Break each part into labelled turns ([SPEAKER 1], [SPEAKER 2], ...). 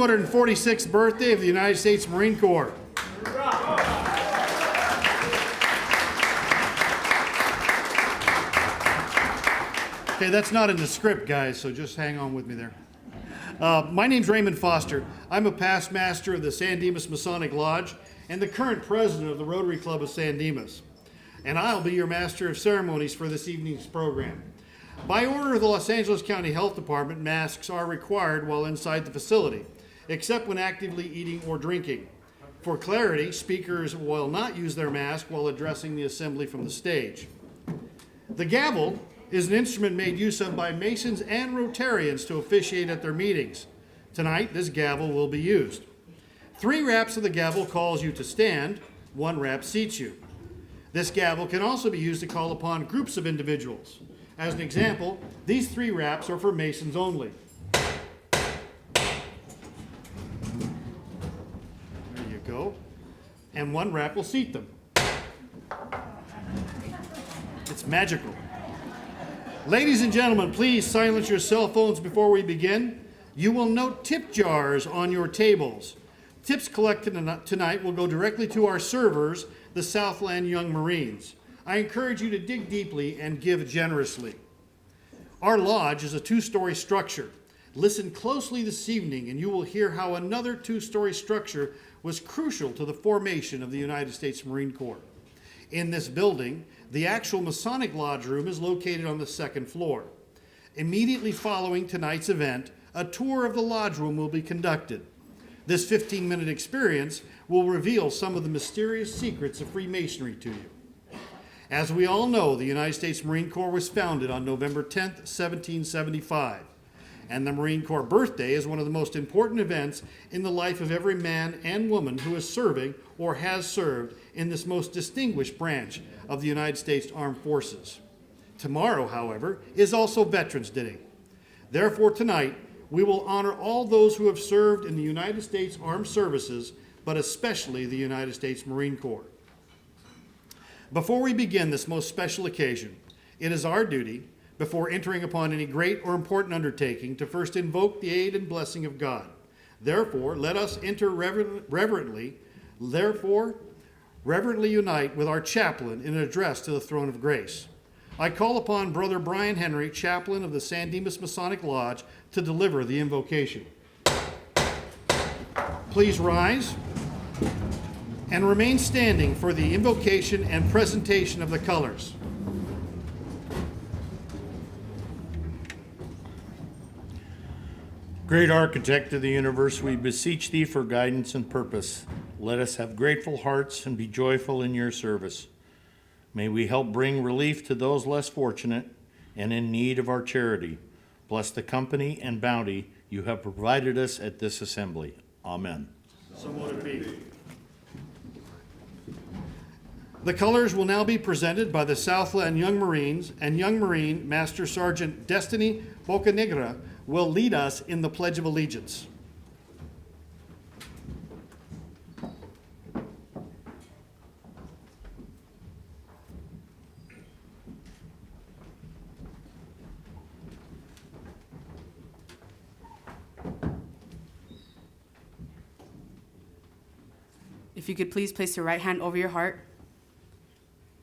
[SPEAKER 1] 246th birthday of the United States Marine Corps. Okay, that's not in the script, guys, so just hang on with me there. My name's Raymond Foster. I'm a past master of the Dimas Masonic Lodge and the current president of the Rotary Club of San Dimas. And I'll be your master of ceremonies for this evening's program. By order of the Los Angeles County Health Department, masks are required while inside the facility, except when actively eating or drinking. For clarity, speakers will not use their mask while addressing the assembly from the stage. The gavel is an instrument made use of by Masons and Rotarians to officiate at their meetings. Tonight, this gavel will be used. 3 raps of the gavel calls you to stand, 1 rap seats you. This gavel can also be used to call upon groups of individuals. As an example, these 3 raps are for Masons only. There you go. And 1 rap will seat them. It's magical. Ladies and gentlemen, please silence your cell phones before we begin. You will note tip jars on your tables. Tips collected tonight will go directly to our servers, the Southland Young Marines. I encourage you to dig deeply and give generously. Our lodge is a 2-story structure. Listen closely this evening and you will hear how another 2-story structure was crucial to the formation of the United States Marine Corps. In this building, the actual Masonic Lodge room is located on the 2nd floor. Immediately following tonight's event, a tour of the lodge room will be conducted. This 15-minute experience will reveal some of the mysterious secrets of Freemasonry to you. As we all know, the United States Marine Corps was founded on November 10th, 1775. And the Marine Corps birthday is one of the most important events in the life of every man and woman who is serving or has served in this most distinguished branch of the United States Armed Forces. Tomorrow, however, is also Veterans Day. Therefore, tonight, we will honor all those who have served in the United States Armed Services, but especially the United States Marine Corps. Before we begin this most special occasion, it is our duty, before entering upon any great or important undertaking, to first invoke the aid and blessing of God. Therefore, let us enter reverently unite with our chaplain in an address to the throne of grace. I call upon Brother Brian Henry, chaplain of the San Dimas Masonic Lodge, to deliver the invocation. Please rise and remain standing for the invocation and presentation of the colors.
[SPEAKER 2] Great architect of the universe, we beseech thee for guidance and purpose. Let us have grateful hearts and be joyful in your service. May we help bring relief to those less fortunate and in need of our charity. Bless the company and bounty you have provided us at this assembly. Amen.
[SPEAKER 1] So mote it be. The colors will now be presented by the Southland Young Marines, and Young Marine Master Sergeant Destiny Bocanegra will lead us in the Pledge of Allegiance.
[SPEAKER 3] If you could please place your right hand over your heart.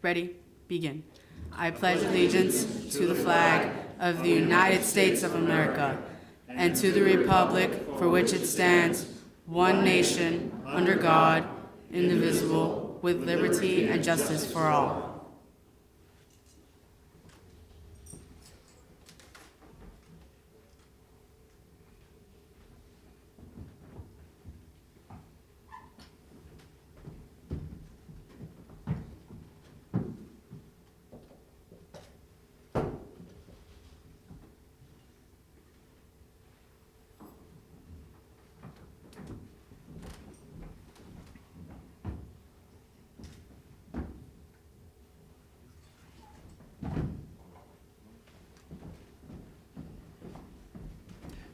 [SPEAKER 3] Ready? Begin. I pledge allegiance to the flag of the United States of America and to the republic for which it stands, one nation, under God, indivisible, with liberty and justice for all.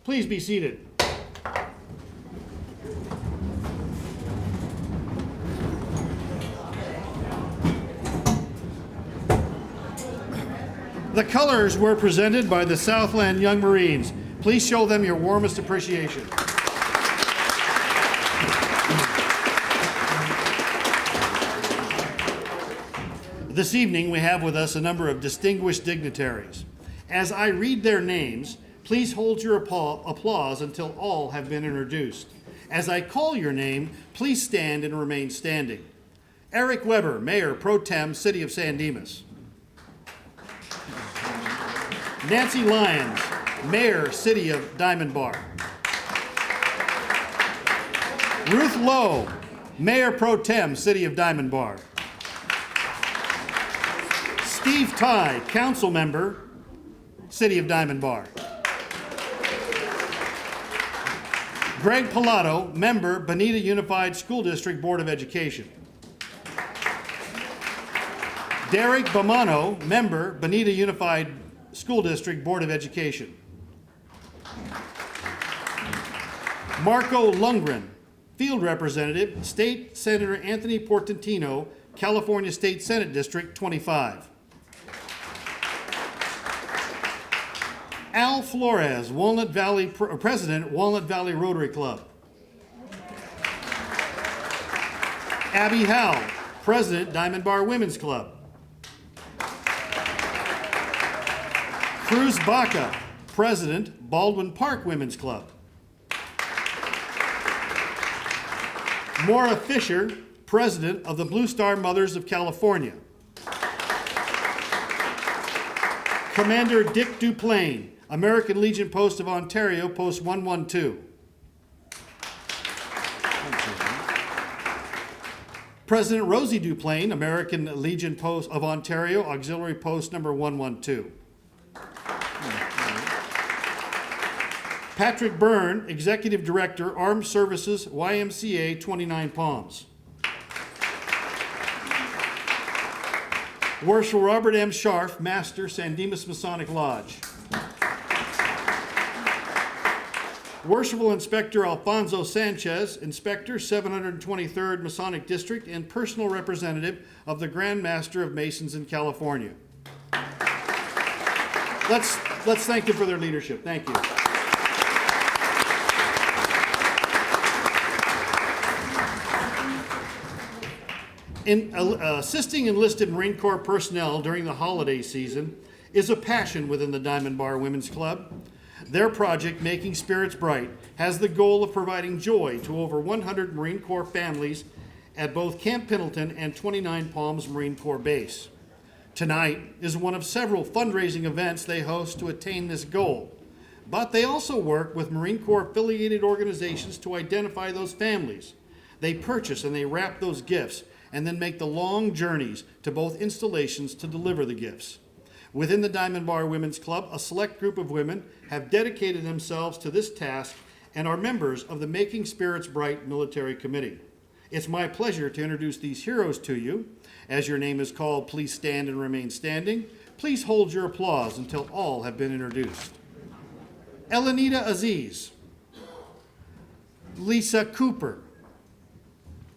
[SPEAKER 1] Please be seated. The colors were presented by the Southland Young Marines. Please show them your warmest appreciation. This evening, we have with us a number of distinguished dignitaries. As I read their names, please hold your applause until all have been introduced. As I call your name, please stand and remain standing. Eric Weber, Mayor Pro Tem, City of San Dimas. Nancy Lyons, Mayor, City of Diamond Bar. Ruth Lowe, Mayor Pro Tem, City of Diamond Bar. Steve Ty, Council Member, City of Diamond Bar. Greg Pilato, Member, Bonita Unified School District Board of Education. Derek Bomano, Member, Bonita Unified School District Board of Education. Marco Lundgren, Field Representative, State Senator Anthony Portantino, California State Senate District 25. Al Flores, Walnut Valley President, Walnut Valley Rotary Club. Abby Howell, President, Diamond Bar Women's Club. Cruz Baca, President, Baldwin Park Women's Club. Maura Fisher, President of the Blue Star Mothers of California. Commander Dick Duplain, American Legion Post of Ontario, Post 112. President Rosie Duplain, American Legion Post of Ontario, Auxiliary Post number 112. Patrick Byrne, Executive Director, Armed Services, YMCA, 29 Palms. Worshipful Robert M. Scharf, Master, San Dimas Masonic Lodge. Worshipful Inspector Alfonso Sanchez, Inspector, 723rd Masonic District, and personal representative of the Grand Master of Masons in California. Let's thank them for their leadership. Thank you. Assisting enlisted Marine Corps personnel during the holiday season is a passion within the Diamond Bar Women's Club. Their project, Making Spirits Bright, has the goal of providing joy to over 100 Marine Corps families at both Camp Pendleton and 29 Palms Marine Corps Base. Tonight is one of several fundraising events they host to attain this goal. But they also work with Marine Corps affiliated organizations to identify those families. They purchase and they wrap those gifts and then make the long journeys to both installations to deliver the gifts. Within the Diamond Bar Women's Club, a select group of women have dedicated themselves to this task and are members of the Making Spirits Bright Military Committee. It's my pleasure to introduce these heroes to you. As your name is called, please stand and remain standing. Please hold your applause until all have been introduced. Elenita Aziz, Lisa Cooper,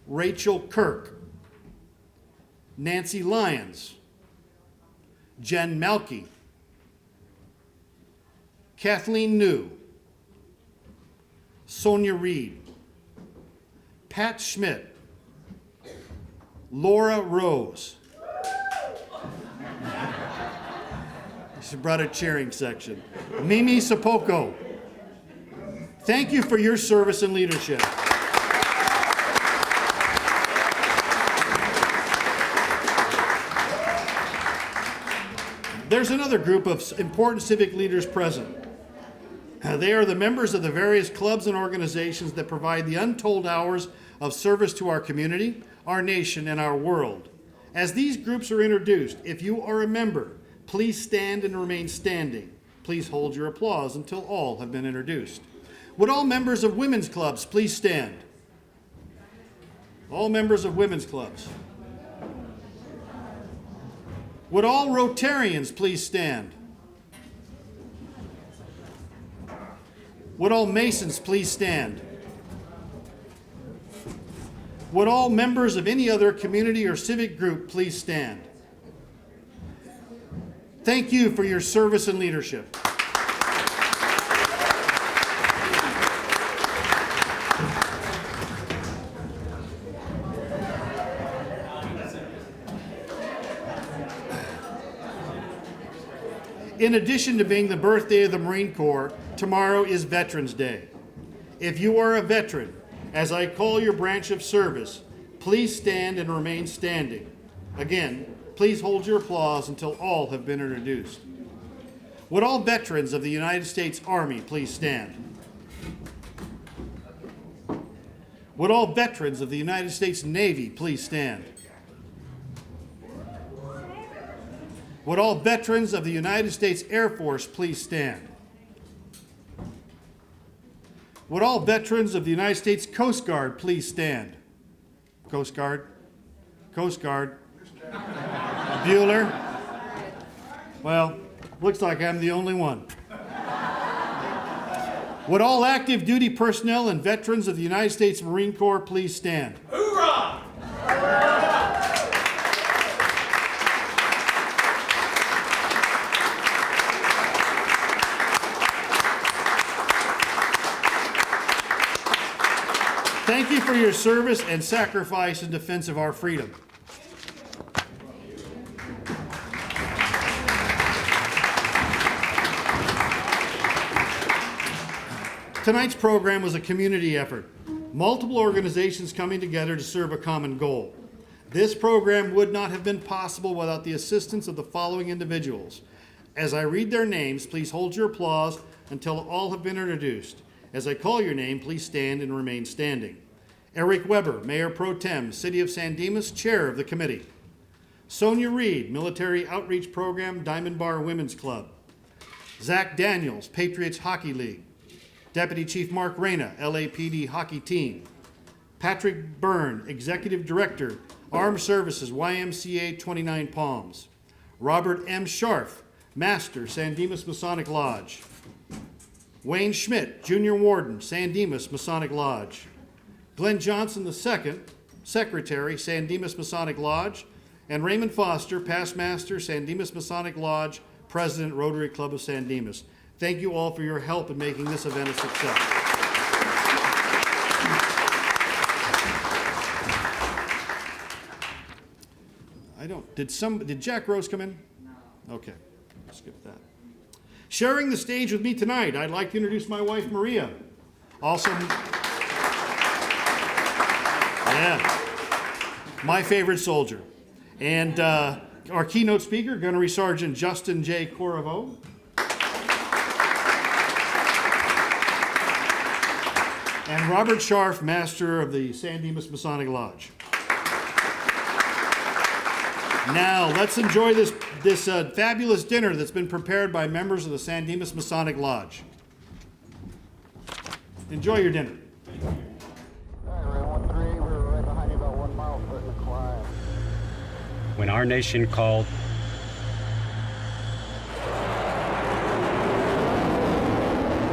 [SPEAKER 1] Rachel Kirk, Nancy Lyons, Jen Malky, Kathleen New, Sonia Reed, Pat Schmidt, Laura Rose. She brought a cheering section. Mimi Sapoko. Thank you for your service and leadership. There's another group of important civic leaders present. They are the members of the various clubs and organizations that provide the untold hours of service to our community, our nation, and our world. As these groups are introduced, if you are a member, please stand and remain standing. Please hold your applause until all have been introduced. Would all members of women's clubs please stand? All members of women's clubs. Would all Rotarians please stand? Would all Masons please stand? Would all members of any other community or civic group please stand? Thank you for your service and leadership. In addition to being the birthday of the Marine Corps, tomorrow is Veterans Day. If you are a veteran, as I call your branch of service, please stand and remain standing. Again, please hold your applause until all have been introduced. Would all veterans of the United States Army please stand? Would all veterans of the United States Navy please stand? Would all veterans of the United States Air Force please stand? Would all veterans of the United States Coast Guard please stand? Coast Guard? Coast Guard? Bueller? Well, looks like I'm the only one. Would all active duty personnel and veterans of the United States Marine Corps please stand?
[SPEAKER 4] Hoorah!
[SPEAKER 1] Thank you for your service and sacrifice in defense of our freedom. Tonight's program was a community effort. Multiple organizations coming together to serve a common goal. This program would not have been possible without the assistance of the following individuals. As I read their names, please hold your applause until all have been introduced. As I call your name, please stand and remain standing. Eric Weber, Mayor Pro Tem, City of San Dimas, Chair of the Committee. Sonia Reed, Military Outreach Program, Diamond Bar Women's Club. Zach Daniels, Patriots Hockey League. Deputy Chief Mark Reyna, LAPD Hockey Team. Patrick Byrne, Executive Director, Armed Services, YMCA 29 Palms. Robert M. Scharf, Master, San Dimas Masonic Lodge. Wayne Schmidt, Junior Warden, San Dimas Masonic Lodge. Glenn Johnson II, Secretary, San Dimas Masonic Lodge. And Raymond Foster, Past Master, San Dimas Masonic Lodge, President, Rotary Club of San Dimas. Thank you all for your help in making this event a success. Did Jack Rose come in? No. Okay, skip that. Sharing the stage with me tonight, I'd like to introduce my wife, Maria. Also, my favorite soldier. And our keynote speaker, Gunnery Sergeant Justin J. Corvo. And Robert Scharf, Master of the San Dimas Masonic Lodge. Now, let's enjoy this fabulous dinner that's been prepared by members of the San Dimas Masonic Lodge. Enjoy your dinner.
[SPEAKER 5] When our nation called,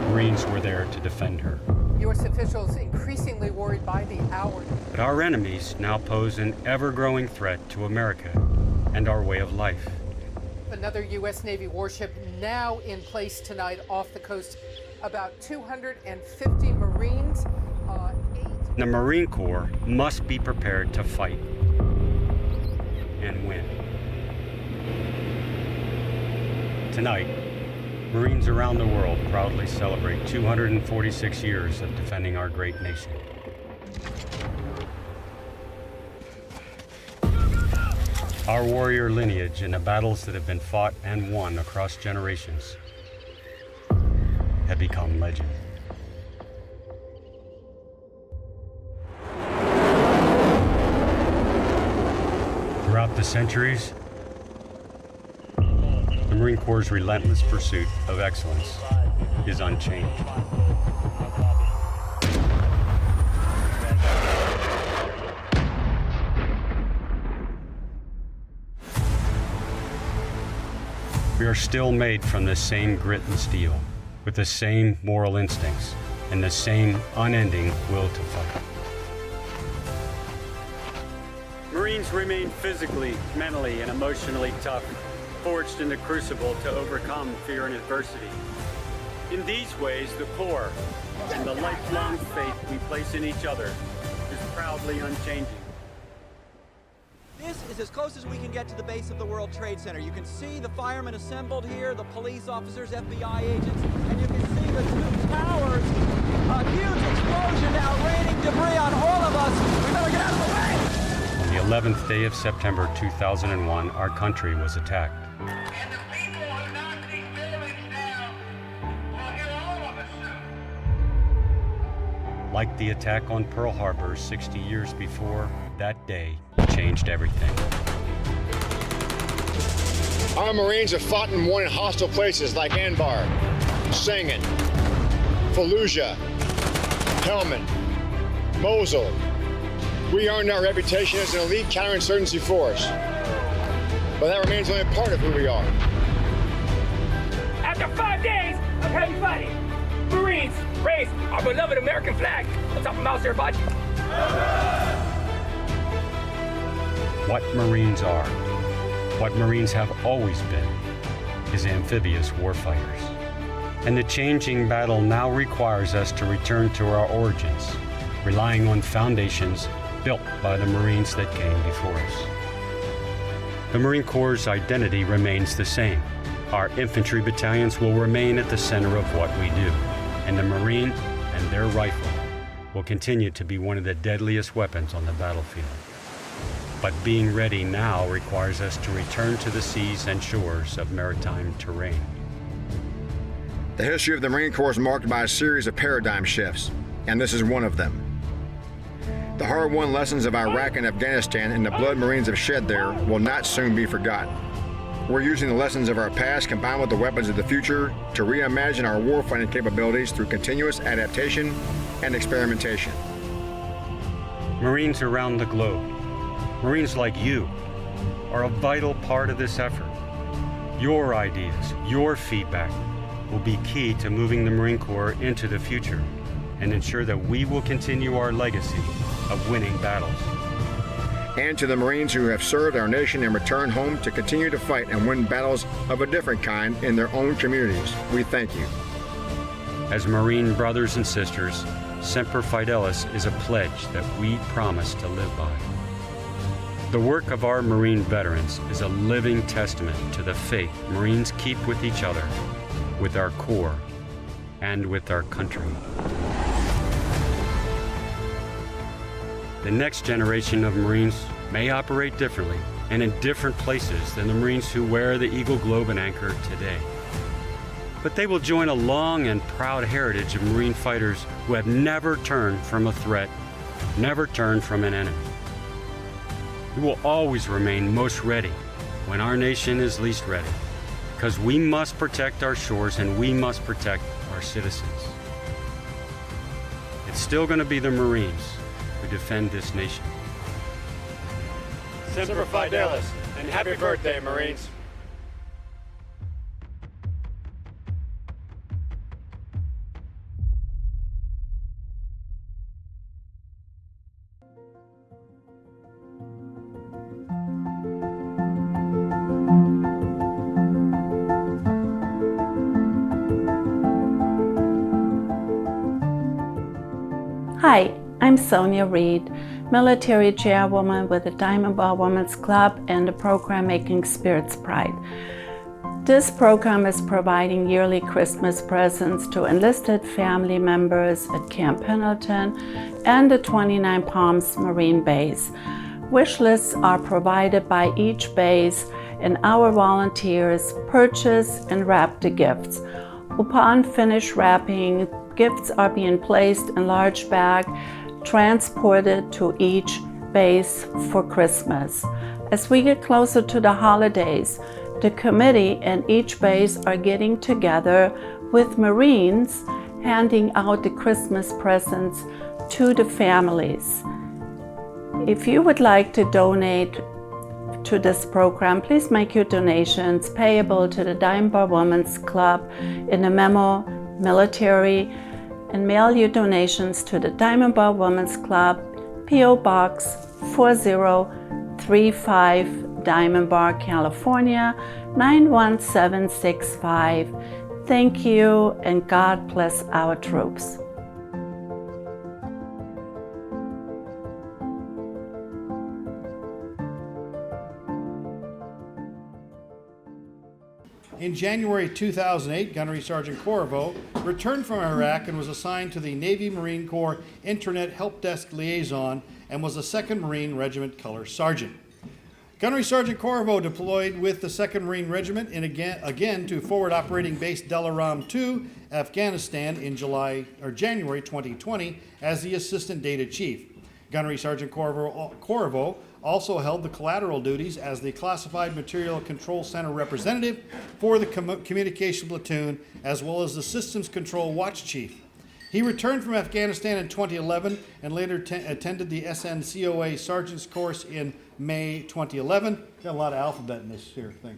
[SPEAKER 5] Marines were there to defend her.
[SPEAKER 6] U.S. officials increasingly worried by the hour.
[SPEAKER 5] But our enemies now pose an ever-growing threat to America and our way of life.
[SPEAKER 6] Another U.S. Navy warship now in place tonight off the coast. About 250 Marines.
[SPEAKER 5] The Marine Corps must be prepared to fight and win. Tonight, Marines around the world proudly celebrate 246 years of defending our great nation. Our warrior lineage and the battles that have been fought and won across generations have become legend. Throughout the centuries, the Marine Corps' relentless pursuit of excellence is unchanged. We are still made from the same grit and steel, with the same moral instincts, and the same unending will to fight. Marines remain physically, mentally, and emotionally tough, forged in the crucible to overcome fear and adversity. In these ways, the Corps and the lifelong faith we place in each other is proudly unchanging.
[SPEAKER 7] This
[SPEAKER 4] is as close as we can get to the base of the World Trade Center. You can see the firemen assembled here, the police officers, FBI agents, and you can see the two towers. A huge explosion now raining debris on all of us. We better get out of the way!
[SPEAKER 7] On the 11th day of September 2001, our country was attacked.
[SPEAKER 8] And the people who knock these buildings down will hear all of us soon.
[SPEAKER 7] Like the attack on Pearl Harbor 60 years before, that day changed everything.
[SPEAKER 9] Our Marines have fought and won in hostile places like Anbar, Sangin, Fallujah, Helmand, Mosul. We earned our reputation as an elite counterinsurgency force, but that remains only a part of who we are.
[SPEAKER 10] After 5 days of heavy fighting, Marines raised our beloved American flag on top of Mount Suribachi.
[SPEAKER 7] What Marines are, what Marines have always been, is amphibious warfighters. And the changing battle now requires us to return to our origins, relying on foundations built by the Marines that came before us. The Marine Corps' identity remains the same. Our infantry battalions will remain at the center of what we do, and the Marine and their rifle will continue to be one of the deadliest weapons on the battlefield. But being ready now requires us to return to the seas and shores of maritime terrain.
[SPEAKER 9] The history of the Marine Corps is marked by a series of paradigm shifts, and this is one of them. The hard-won lessons of Iraq and Afghanistan and the blood Marines have shed there will not soon be forgotten. We're using the lessons of our past combined with the weapons of the future to reimagine our warfighting capabilities through continuous adaptation and experimentation.
[SPEAKER 7] Marines around the globe, Marines like you, are a vital part of this effort. Your ideas, your feedback will be key to moving the Marine Corps into the future and ensure that we will continue our legacy of winning battles.
[SPEAKER 9] And to the Marines who have served our nation and returned home to continue to fight and win battles of a different kind in their own communities, we thank you.
[SPEAKER 7] As Marine brothers and sisters, Semper Fidelis is a pledge that we promise to live by. The work of our Marine veterans is a living testament to the faith Marines keep with each other, with our Corps, and with our country. The next generation of Marines may operate differently and in different places than the Marines who wear the Eagle Globe and Anchor today. But they will join a long and proud heritage of Marine fighters who have never turned from a threat, never turned from an enemy. We will always remain most ready when our nation is least ready, because we must protect our shores and we must protect our citizens. It's still going to be the Marines who defend this nation.
[SPEAKER 9] Semper Fidelis, and happy birthday, Marines.
[SPEAKER 11] Hi, I'm Sonia Reed, military chairwoman with the Diamond Bar Women's Club and the program Making Spirits Pride. This program is providing yearly Christmas presents to enlisted family members at Camp Pendleton and the 29 Palms Marine Base. Wish lists are provided by each base, and our volunteers purchase and wrap the gifts. Upon finished wrapping, gifts are being placed in large bags, transported to each base for Christmas. As we get closer to the holidays, the committee and each base are getting together with Marines, handing out the Christmas presents to the families. If you would like to donate to this program, please make your donations payable to the Diamond Bar Women's Club in the memo Military, and mail your donations to the Diamond Bar Women's Club, P.O. Box 4035, Diamond Bar, California 91765. Thank you, and God bless our troops.
[SPEAKER 1] In January 2008, Gunnery Sergeant Corvo returned from Iraq and was assigned to the Navy Marine Corps Internet Help Desk Liaison and was a 2nd Marine Regiment Color Sergeant. Gunnery Sergeant Corvo deployed with the 2nd Marine Regiment and again to Forward Operating Base Dalaram 2, Afghanistan in January 2020 as the Assistant Data Chief. Gunnery Sergeant Corvo also held the collateral duties as the Classified Material Control Center representative for the Communication Platoon, as well as the Systems Control Watch Chief. He returned from Afghanistan in 2011 and later attended the SNCOA Sergeant's Course in May 2011. Got a lot of alphabet in this here thing.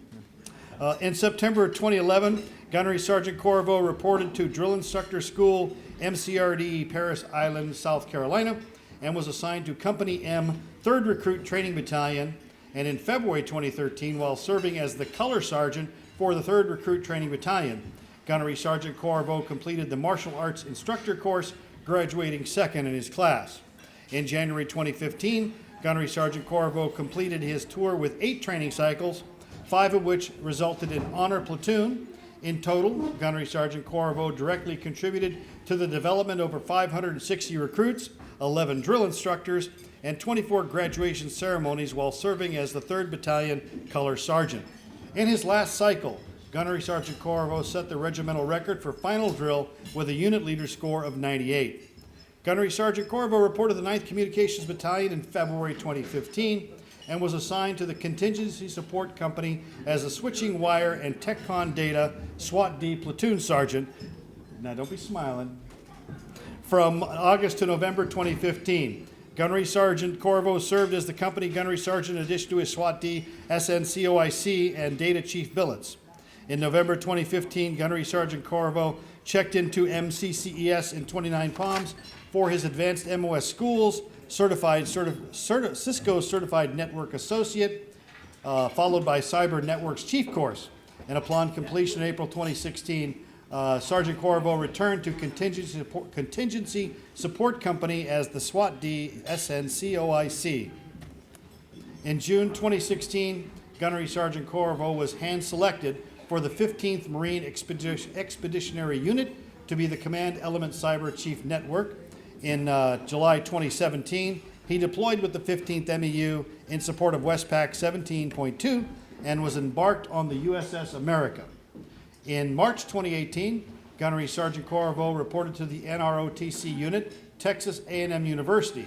[SPEAKER 1] In September 2011, Gunnery Sergeant Corvo reported to Drill Instructor School, MCRD, Paris Island, South Carolina, and was assigned to Company M, 3rd Recruit Training Battalion, and in February 2013, while serving as the Color Sergeant for the 3rd Recruit Training Battalion, Gunnery Sergeant Corvo completed the Martial Arts Instructor course, graduating 2nd in his class. In January 2015, Gunnery Sergeant Corvo completed his tour with 8 training cycles, 5 of which resulted in Honor Platoon. In total, Gunnery Sergeant Corvo directly contributed to the development of over 560 recruits, 11 drill instructors, and 24 graduation ceremonies while serving as the 3rd Battalion Color Sergeant. In his last cycle, Gunnery Sergeant Corvo set the regimental record for final drill with a unit leader score of 98. Gunnery Sergeant Corvo reported the 9th Communications Battalion in February 2015 and was assigned to the Contingency Support Company as a Switching Wire and TechCon Data SWAT-D Platoon Sergeant. Now don't be smiling. From August to November 2015, Gunnery Sergeant Corvo served as the company Gunnery Sergeant in addition to his SWAT-D, SNCOIC, and Data Chief billets. In November 2015, Gunnery Sergeant Corvo checked into MCCES in 29 Palms for his Advanced MOS Schools, Cisco Certified Network Associate, followed by Cyber Networks Chief Course. And upon completion in April 2016, Sergeant Corvo returned to Contingency Support Company as the SWAT-D SNCOIC. In June 2016, Gunnery Sergeant Corvo was hand-selected for the 15th Marine Expeditionary Unit to be the Command Element Cyber Chief Network. In July 2017, he deployed with the 15th MEU in support of Westpac 17.2 and was embarked on the USS America. In March 2018, Gunnery Sergeant Corvo reported to the NROTC unit, Texas A&M University.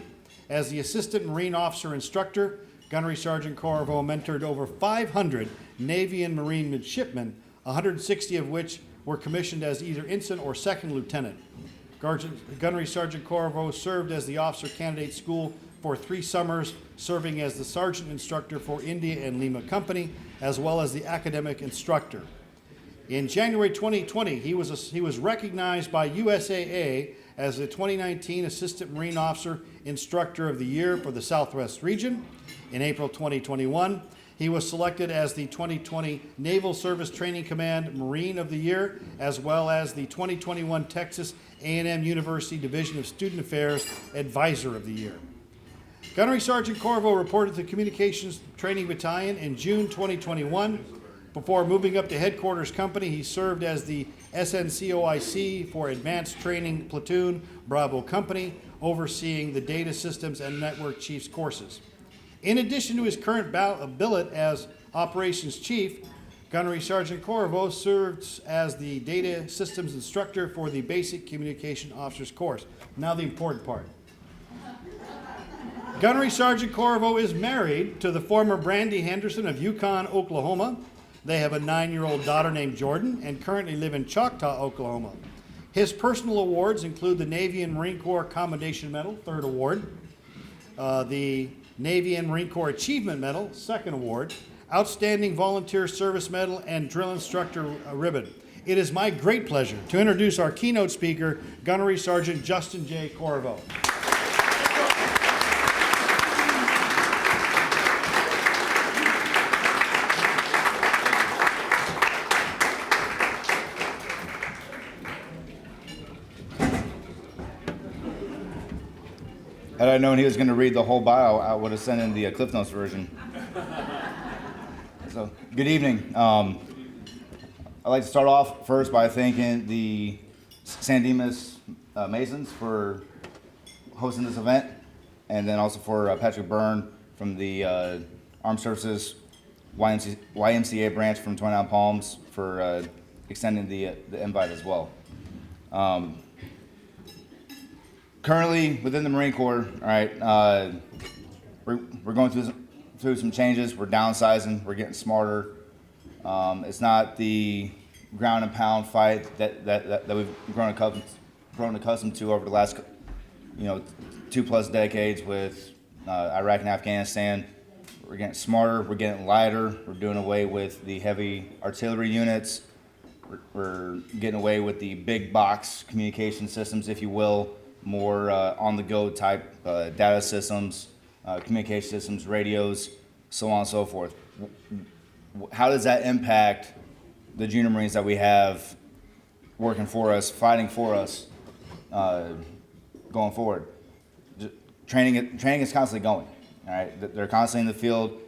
[SPEAKER 1] As the Assistant Marine Officer Instructor, Gunnery Sergeant Corvo mentored over 500 Navy and Marine midshipmen, 160 of which were commissioned as either ensign or 2nd lieutenant. Gunnery Sergeant Corvo served as the Officer Candidate School for 3 summers, serving as the Sergeant Instructor for India and Lima Company, as well as the Academic Instructor. In January 2020, he was recognized by USAA as the 2019 Assistant Marine Officer Instructor of the Year for the Southwest region. In April 2021, he was selected as the 2020 Naval Service Training Command Marine of the Year, as well as the 2021 Texas A&M University Division of Student Affairs Advisor of the Year. Gunnery Sergeant Corvo reported to the Communications Training Battalion in June 2021. Before moving up to Headquarters Company, he served as the SNCOIC for Advanced Training Platoon Bravo Company, overseeing the Data Systems and Network Chiefs courses. In addition to his current billet as Operations Chief, Gunnery Sergeant Corvo serves as the Data Systems Instructor for the Basic Communication Officers course. Now the important part. Gunnery Sergeant Corvo is married to the former Brandy Henderson of Yukon, Oklahoma. They have a 9-year-old daughter named Jordan and currently live in Choctaw, Oklahoma. His personal awards include the Navy and Marine Corps Commendation Medal, 3rd award, the Navy and Marine Corps Achievement Medal, 2nd award, Outstanding Volunteer Service Medal, and Drill Instructor Ribbon. It is my great pleasure to introduce our keynote speaker, Gunnery Sergeant Justin J. Corvo.
[SPEAKER 12] Had I known he was going to read the whole bio, I would have sent in the Cliff Notes version. So, good evening. I'd like to start off first by thanking the Dimas Masons for hosting this event, and then also for Patrick Byrne from the Armed Services YMCA branch from 29 Palms for extending the invite as well. Currently within the Marine Corps, all right, we're going through some changes. We're downsizing. We're getting smarter. It's not the ground and pound fight that we've grown accustomed to over the last 2+ decades with Iraq and Afghanistan. We're getting smarter. We're getting lighter. We're doing away with the heavy artillery units. We're getting away with the big box communication systems, if you will, more on-the-go type data systems, communication systems, radios, so on and so forth. How does that impact the junior Marines that we have working for us, fighting for us, going forward? Training is constantly going. All right, they're constantly in the field,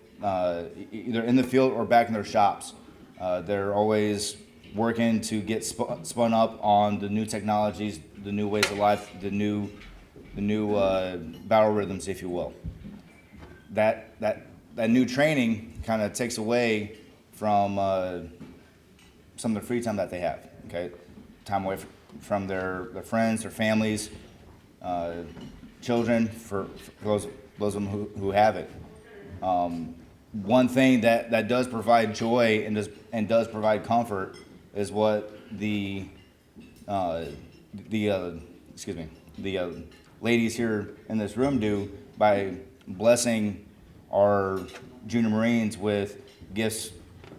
[SPEAKER 12] either in the field or back in their shops. They're always working to get spun up on the new technologies, the new ways of life, the new battle rhythms, if you will. That new training kind of takes away from some of the free time that they have. Okay, time away from their friends, their families, children, for those of them who have it. One thing that does provide joy and does provide comfort is what the ladies here in this room do by blessing our junior Marines with gifts,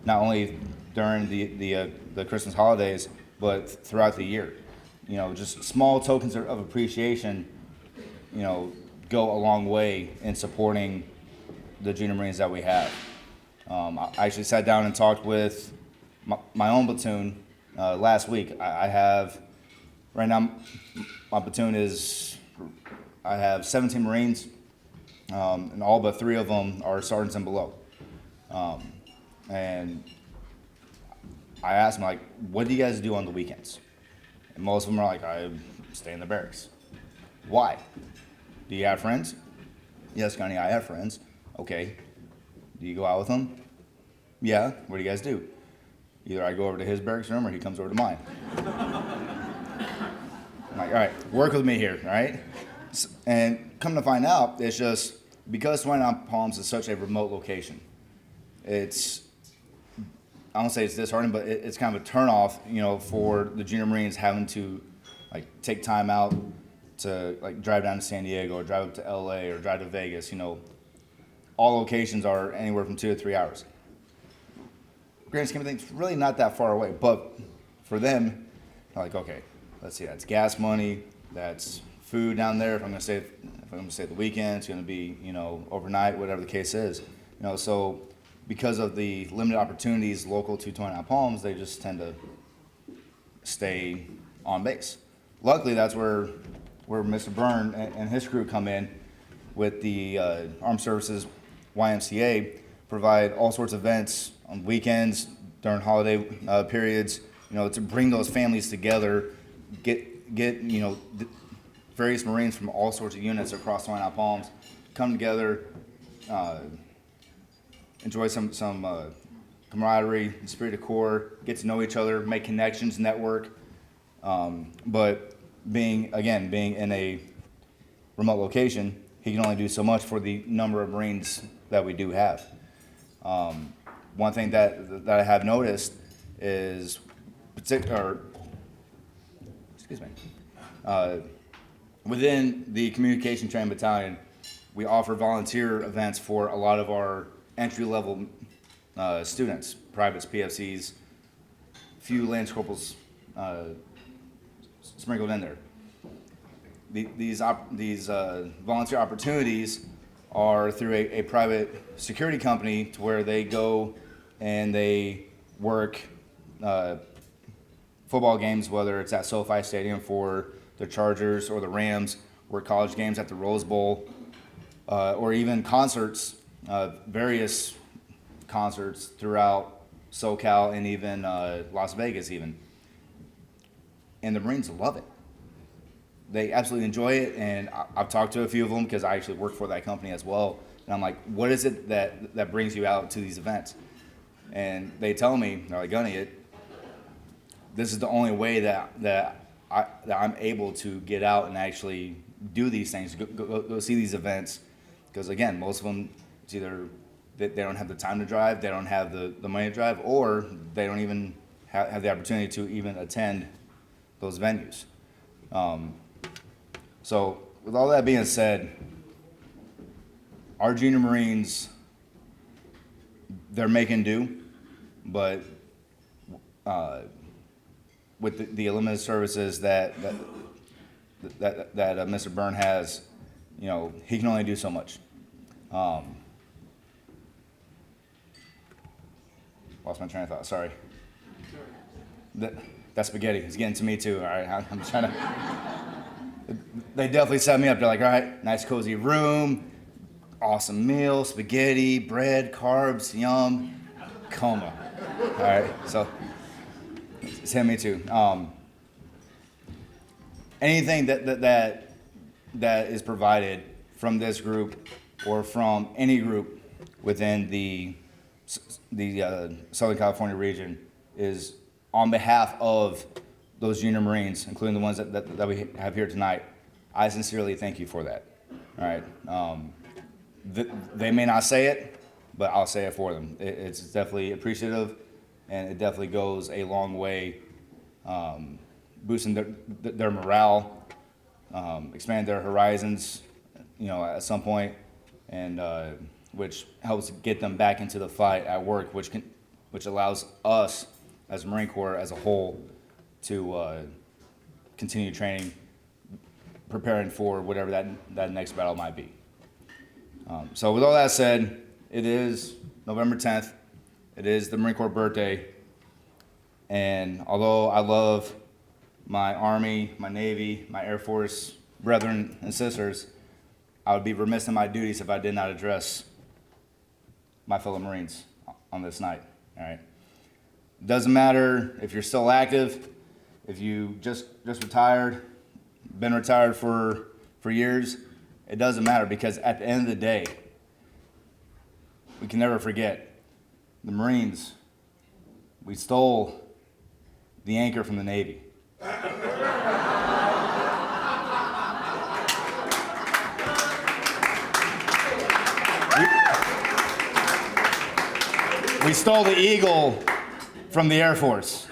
[SPEAKER 12] not only during the Christmas holidays, but throughout the year. Just small tokens of appreciation, go a long way in supporting the junior Marines that we have. I actually sat down and talked with my own platoon last week. I have, right now, my platoon I have 17 Marines, and all but 3 of them are sergeants and below. And I asked them, what do you guys do on the weekends? And most of them are like, I stay in the barracks. Why? Do you have friends? Yes, Gunny, I have friends. Okay. Do you go out with them? Yeah. What do you guys do? Either I go over to his barracks room or he comes over to mine. I'm like, all right, work with me here, all right? And come to find out, it's just because 29 Palms is such a remote location, I don't say it's disheartening, but it's kind of a turnoff, for the junior Marines having to take time out to drive down to San Diego or drive up to LA or drive to Vegas. All locations are anywhere from 2 to 3 hours. Grand scheme of things, really not that far away, but for them, they're like, okay, let's see, that's gas money, that's food down there. If I'm going to stay the weekend, it's going to be overnight, whatever the case is. So because of the limited opportunities local to 29 Palms, they just tend to stay on base. Luckily, that's where Mr. Byrne and his crew come in with the Armed Services YMCA, provide all sorts of events on weekends, during holiday periods, to bring those families together, get various Marines from all sorts of units across 29 Palms, come together, enjoy some camaraderie, esprit de corps, get to know each other, make connections, network. But being in a remote location, he can only do so much for the number of Marines that we do have. One thing that I have noticed is within the Communication Training Battalion, we offer volunteer events for a lot of our entry-level students, privates, PFCs, few Lance Corporals sprinkled in there. These volunteer opportunities are through a private security company to where they go and they work football games, whether it's at SoFi Stadium for the Chargers or the Rams, work college games at the Rose Bowl, or even concerts, various concerts throughout SoCal and even Las Vegas even. And the Marines love it. They absolutely enjoy it, and I've talked to a few of them because I actually work for that company as well. And I'm like, what is it that brings you out to these events? And they tell me, they're like, Gunny, this is the only way that I'm able to get out and actually do these things, go see these events. Because again, most of them, it's either they don't have the time to drive, they don't have the money to drive, or they don't even have the opportunity to even attend those venues. So with all that being said, our junior Marines, they're making do, but with the limited services that Mr. Byrne has, you know, he can only do so much. Lost my train of thought, sorry. That spaghetti is getting to me too, all right? I'm trying to, they definitely set me up. They're like, all right, nice cozy room, awesome meal, spaghetti, bread, carbs, yum, coma. All right, so it's hit me too. Anything that is provided from this group or from any group within the Southern California region is on behalf of those junior Marines, including the ones that we have here tonight. I sincerely thank you for that. All right. They may not say it, but I'll say it for them. It's definitely appreciative, and it definitely goes a long way, boosting their morale, expand their horizons, you know, at some point, and which helps get them back into the fight at work, which allows us as Marine Corps as a whole to continue training, preparing for whatever that next battle might be. So with all that said, it is November 10th. It is the Marine Corps birthday. And although I love my Army, my Navy, my Air Force brethren and sisters, I would be remiss in my duties if I did not address my fellow Marines on this night, all right? Doesn't matter if you're still active, if you just retired, been retired for years, it doesn't matter, because at the end of the day, we can never forget the Marines. We stole the anchor from the Navy. We stole the eagle from the Air Force.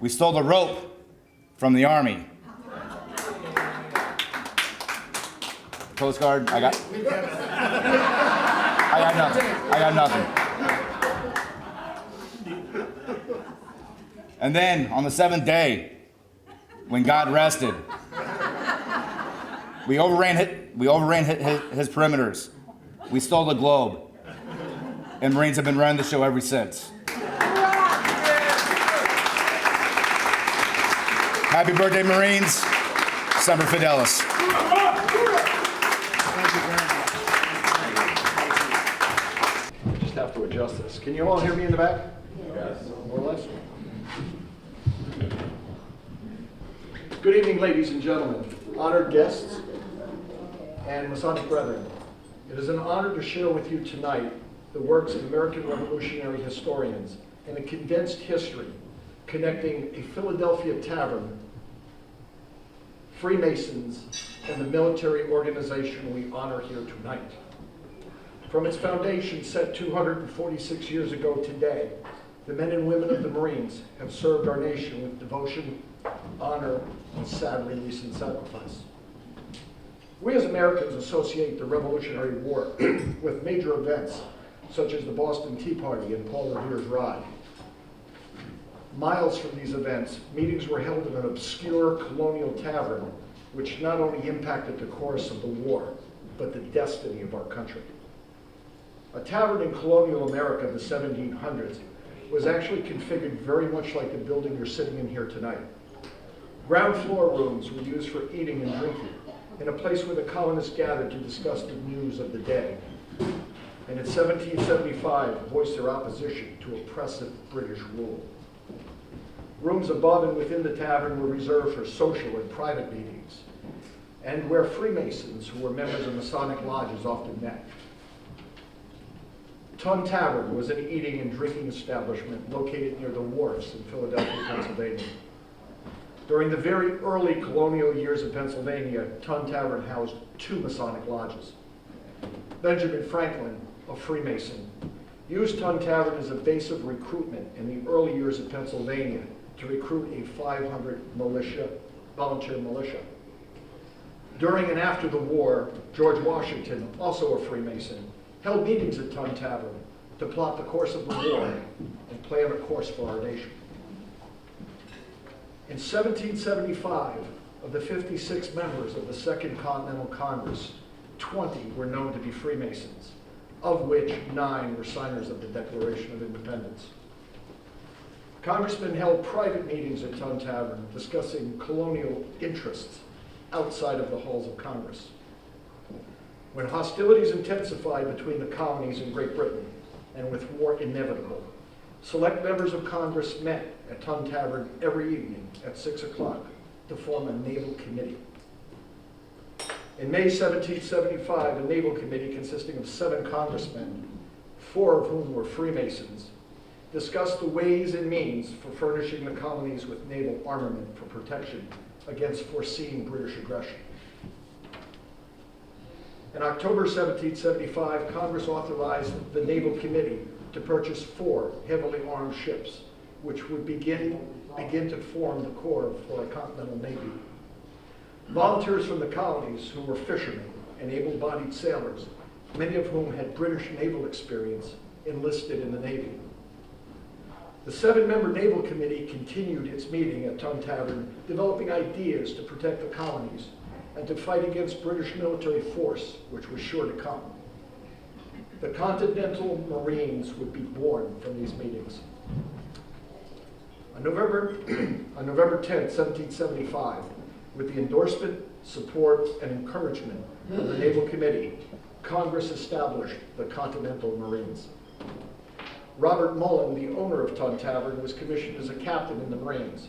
[SPEAKER 12] We stole the rope from the Army. Coast Guard, I got nothing. And then on the seventh day, when God rested, we overran his perimeters. We stole the globe, and Marines have been running the show ever since. Happy birthday, Marines. Semper Fidelis.
[SPEAKER 13] Just have to adjust this. Can you all hear me in the back? Yes. More or less. Good evening, ladies and gentlemen, honored guests, and Masonic brethren. It is an honor to share with you tonight the works of American Revolutionary historians in a condensed history connecting a Philadelphia tavern, Freemasons, and the military organization we honor here tonight. From its foundation set 246 years ago today, the men and women of the Marines have served our nation with devotion, honor, and sadly recent sacrifice. We as Americans associate the Revolutionary War with major events such as the Boston Tea Party and Paul Revere's Ride. Miles from these events, meetings were held in an obscure colonial tavern which not only impacted the course of the war, but the destiny of our country. A tavern in colonial America in the 1700s was actually configured very much like the building you're sitting in here tonight. Ground floor rooms were used for eating and drinking, in a place where the colonists gathered to discuss the news of the day. and in 1775 voiced their opposition to oppressive British rule. Rooms above and within the tavern were reserved for social and private meetings, and where Freemasons who were members of Masonic lodges often met. Ton Tavern was an eating and drinking establishment located near the wharfs in Philadelphia, Pennsylvania. During the very early colonial years of Pennsylvania, Ton Tavern housed 2 Masonic lodges. Benjamin Franklin, a Freemason, used Ton Tavern as a base of recruitment in the early years of Pennsylvania to recruit a 500 volunteer militia. During and after the war, George Washington, also a Freemason, held meetings at Ton Tavern to plot the course of the war and plan a course for our nation. In 1775, of the 56 members of the Second Continental Congress, 20 were known to be Freemasons, of which 9 were signers of the Declaration of Independence. Congressmen held private meetings at Ton Tavern discussing colonial interests outside of the halls of Congress. When hostilities intensified between the colonies and Great Britain, and with war inevitable, select members of Congress met at Ton Tavern every evening at 6 o'clock to form a Naval Committee. In May 1775, a Naval Committee consisting of 7 congressmen, 4 of whom were Freemasons, discussed the ways and means for furnishing the colonies with naval armament for protection against foreseen British aggression. In October 1775, Congress authorized the Naval Committee to purchase 4 heavily armed ships, which would begin to form the core for a Continental Navy. Volunteers from the colonies who were fishermen and able-bodied sailors, many of whom had British naval experience, enlisted in the Navy. The 7-member Naval Committee continued its meeting at Ton Tavern, developing ideas to protect the colonies and to fight against British military force, which was sure to come. The Continental Marines would be born from these meetings. On November 10, 1775, with the endorsement, support, and encouragement of the Naval Committee, Congress established the Continental Marines. Robert Mullen, the owner of Ton Tavern, was commissioned as a captain in the Marines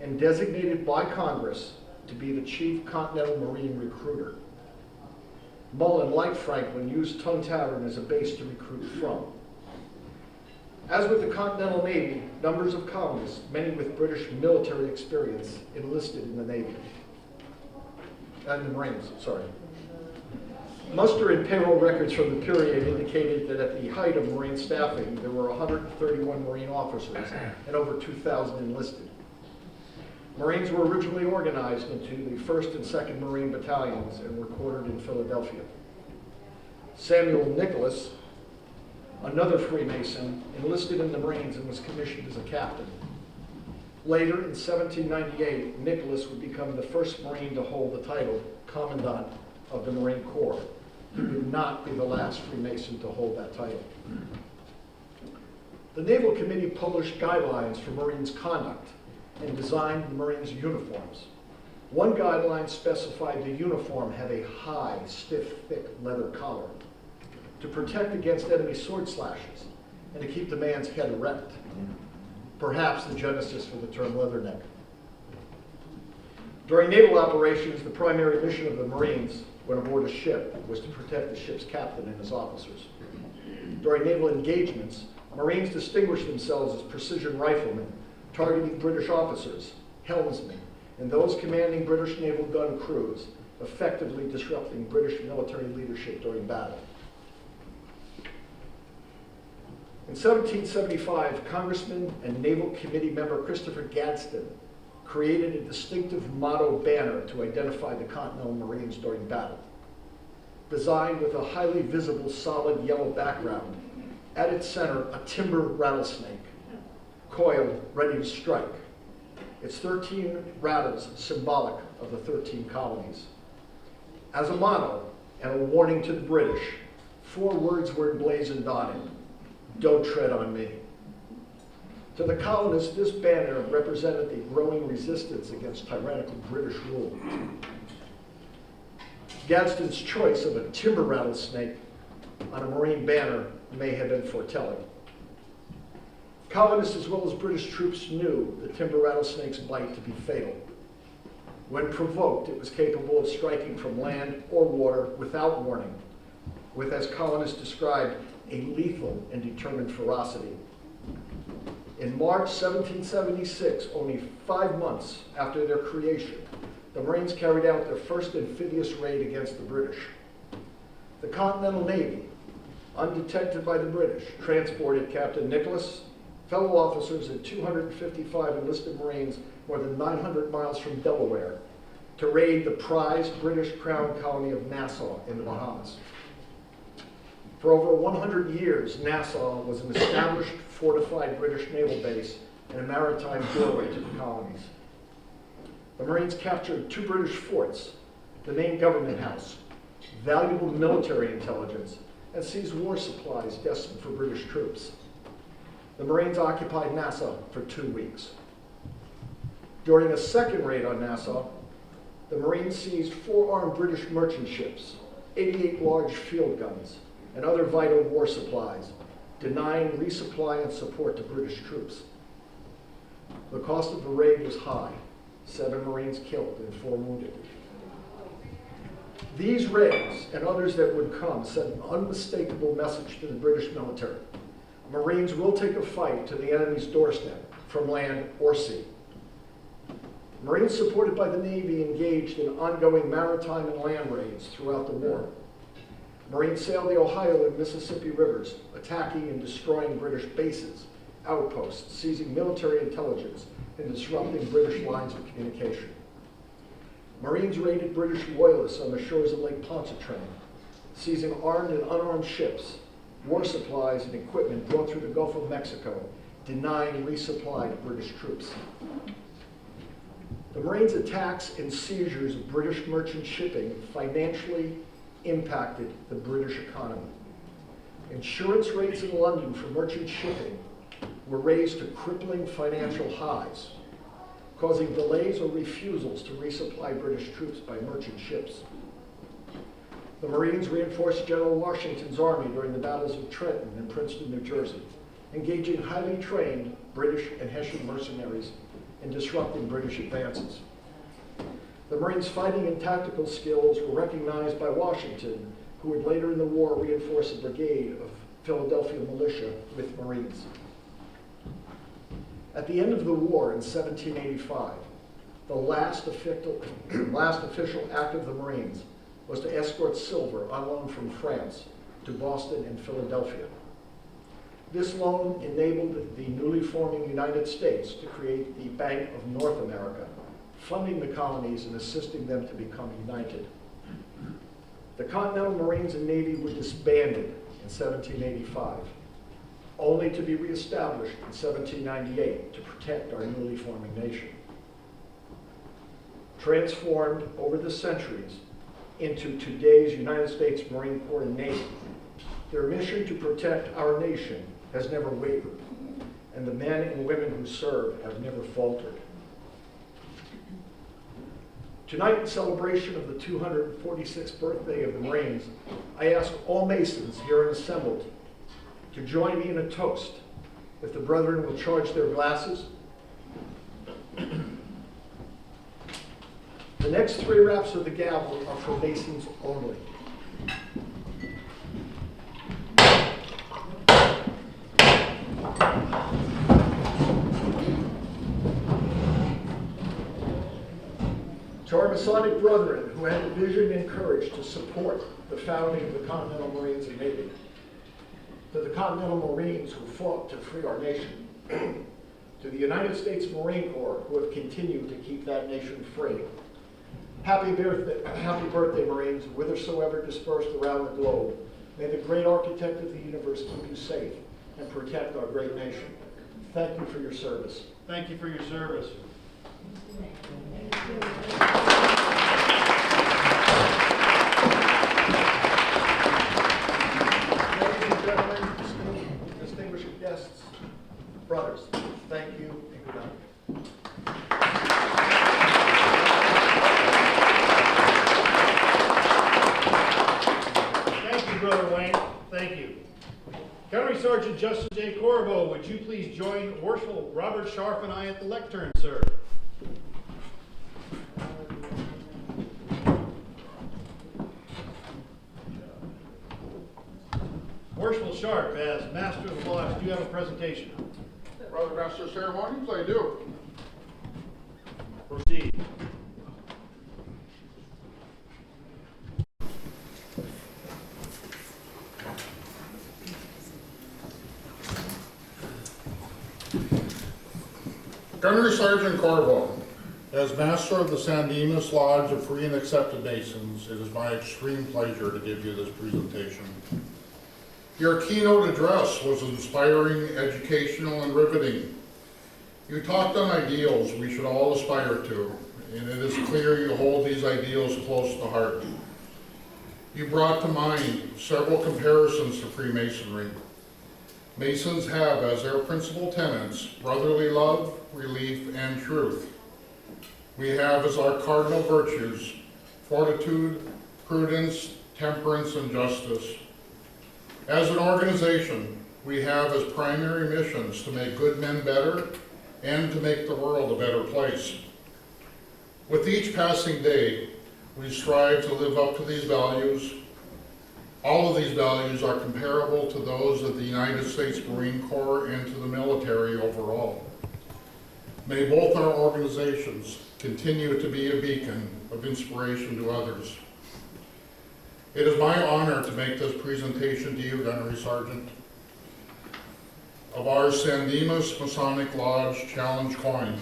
[SPEAKER 13] and designated by Congress to be the chief Continental Marine recruiter. Mullen, like Franklin, used Ton Tavern as a base to recruit from. As with the Continental Navy, numbers of colonists, many with British military experience, enlisted in the Navy. And the Marines, sorry. Muster and payroll records from the period indicated that at the height of Marine staffing, there were 131 Marine officers and over 2,000 enlisted. Marines were originally organized into the 1st and 2nd Marine Battalions and were quartered in Philadelphia. Samuel Nicholas, another Freemason, enlisted in the Marines and was commissioned as a captain. Later, in 1798, Nicholas would become the first Marine to hold the title Commandant of the Marine Corps. He would not be the last Freemason to hold that title. The Naval Committee published guidelines for Marines' conduct and designed the Marines' uniforms. One guideline specified the uniform have a high, stiff, thick leather collar to protect against enemy sword slashes and to keep the man's head erect, perhaps the genesis for the term leatherneck. During naval operations, the primary mission of the Marines when aboard a ship was to protect the ship's captain and his officers. During naval engagements, Marines distinguished themselves as precision riflemen, targeting British officers, helmsmen, and those commanding British naval gun crews, effectively disrupting British military leadership during battle. In 1775, Congressman and Naval Committee member Christopher Gadsden created a distinctive motto banner to identify the Continental Marines during battle. Designed with a highly visible solid yellow background, at its center a timber rattlesnake, coiled, ready to strike. Its 13 rattles symbolic of the 13 colonies. As a motto and a warning to the British, 4 words were emblazoned on it: "Don't tread on me." To the colonists, this banner represented the growing resistance against tyrannical British rule. Gadsden's choice of a timber rattlesnake on a Marine banner may have been foretelling. Colonists as well as British troops knew the timber rattlesnake's bite to be fatal. When provoked, it was capable of striking from land or water without warning, with, as colonists described, a lethal and determined ferocity. In March 1776, only 5 months after their creation, the Marines carried out their first amphibious raid against the British. The Continental Navy, undetected by the British, transported Captain Nicholas, fellow officers, and 255 enlisted Marines more than 900 miles from Delaware to raid the prized British Crown colony of Nassau in the Bahamas. For over 100 years, Nassau was an established, fortified British naval base and a maritime doorway to the colonies. The Marines captured 2 British forts, the main government house, valuable military intelligence, and seized war supplies destined for British troops. The Marines occupied Nassau for 2 weeks. During a second raid on Nassau, the Marines seized 4 armed British merchant ships, 88 large field guns, and other vital war supplies, denying resupply and support to British troops. The cost of the raid was high, 7 Marines killed and 4 wounded. These raids and others that would come sent an unmistakable message to the British military. Marines will take a fight to the enemy's doorstep, from land or sea. Marines supported by the Navy engaged in ongoing maritime and land raids throughout the war. Marines sailed the Ohio and Mississippi rivers, attacking and destroying British bases, outposts, seizing military intelligence, and disrupting British lines of communication. Marines raided British loyalists on the shores of Lake Pontchartrain, seizing armed and unarmed ships, war supplies, and equipment brought through the Gulf of Mexico, denying resupply to British troops. The Marines' attacks and seizures of British merchant shipping financially impacted the British economy. Insurance rates in London for merchant shipping were raised to crippling financial highs, causing delays or refusals to resupply British troops by merchant ships. The Marines reinforced General Washington's army during the battles of Trenton and Princeton, New Jersey, engaging highly trained British and Hessian mercenaries and disrupting British advances. The Marines' fighting and tactical skills were recognized by Washington, who would later in the war reinforce a brigade of Philadelphia militia with Marines. At the end of the war in 1785, the last official act of the Marines was to escort silver on loan from France to Boston and Philadelphia. This loan enabled the newly forming United States to create the Bank of North America, funding the colonies and assisting them to become united. The Continental Marines and Navy were disbanded in 1785, only to be reestablished in 1798 to protect our newly forming nation. Transformed over the centuries into today's United States Marine Corps and Navy, their mission to protect our nation has never wavered, and the men and women who serve have never faltered. Tonight, in celebration of the 246th birthday of the Marines, I ask all Masons here and assembled to join me in a toast. If the brethren will charge their glasses. The next 3 raps of the gavel are for Masons only. To our Masonic brethren who had the vision and courage to support the founding of the Continental Marines and Navy, to the Continental Marines who fought to free our nation, to the United States Marine Corps who have continued to keep that nation free. Happy birthday, Marines, whithersoever dispersed around the globe. May the great architect of the universe keep you safe and protect our great nation. Thank you for your service.
[SPEAKER 1] Thank you for your service. Ladies and gentlemen, distinguished guests, brothers, thank you and good night. Thank you, Brother Wayne. Thank Gunnery Sergeant Justin J. Corvo, would you please join Marshal Robert Scharf and I at the lectern, sir? Marshal Scharf, as Master of the Lodge, do you have a presentation?
[SPEAKER 14] Brother Master of Ceremonies, I do.
[SPEAKER 1] Proceed.
[SPEAKER 14] Gunnery Sergeant Corvo, as Master of the San Dimas Lodge of Free and Accepted Masons, it is my extreme pleasure to give you this presentation. Your keynote address was inspiring, educational, and riveting. You talked on ideals we should all aspire to, and it is clear you hold these ideals close to heart. You brought to mind several comparisons to Freemasonry. Masons have as their principal tenets brotherly love, relief, and truth. We have as our cardinal virtues fortitude, prudence, temperance, and justice. As an organization, we have as primary missions to make good men better and to make the world a better place. With each passing day, we strive to live up to these values. All of these values are comparable to those of the United States Marine Corps and to the military overall. May both our organizations continue to be a beacon of inspiration to others. It is my honor to make this presentation to you, Gunnery Sergeant, of our San Dimas Masonic Lodge Challenge Coin.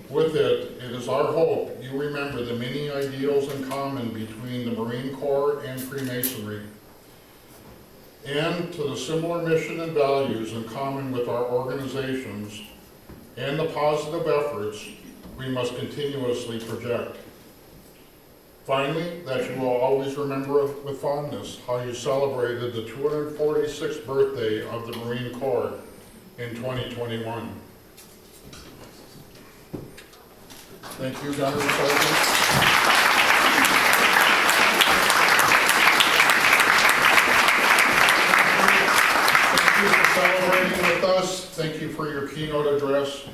[SPEAKER 14] With it, it is our hope you remember the many ideals in common between the Marine Corps and Freemasonry, and to the similar mission and values in common with our organizations, and the positive efforts we must continuously project. Finally, that you will always remember with fondness how you celebrated the 246th birthday of the Marine Corps in 2021. Thank you, Gunnery Sergeant. Thank you for celebrating with us. Thank you for your keynote address.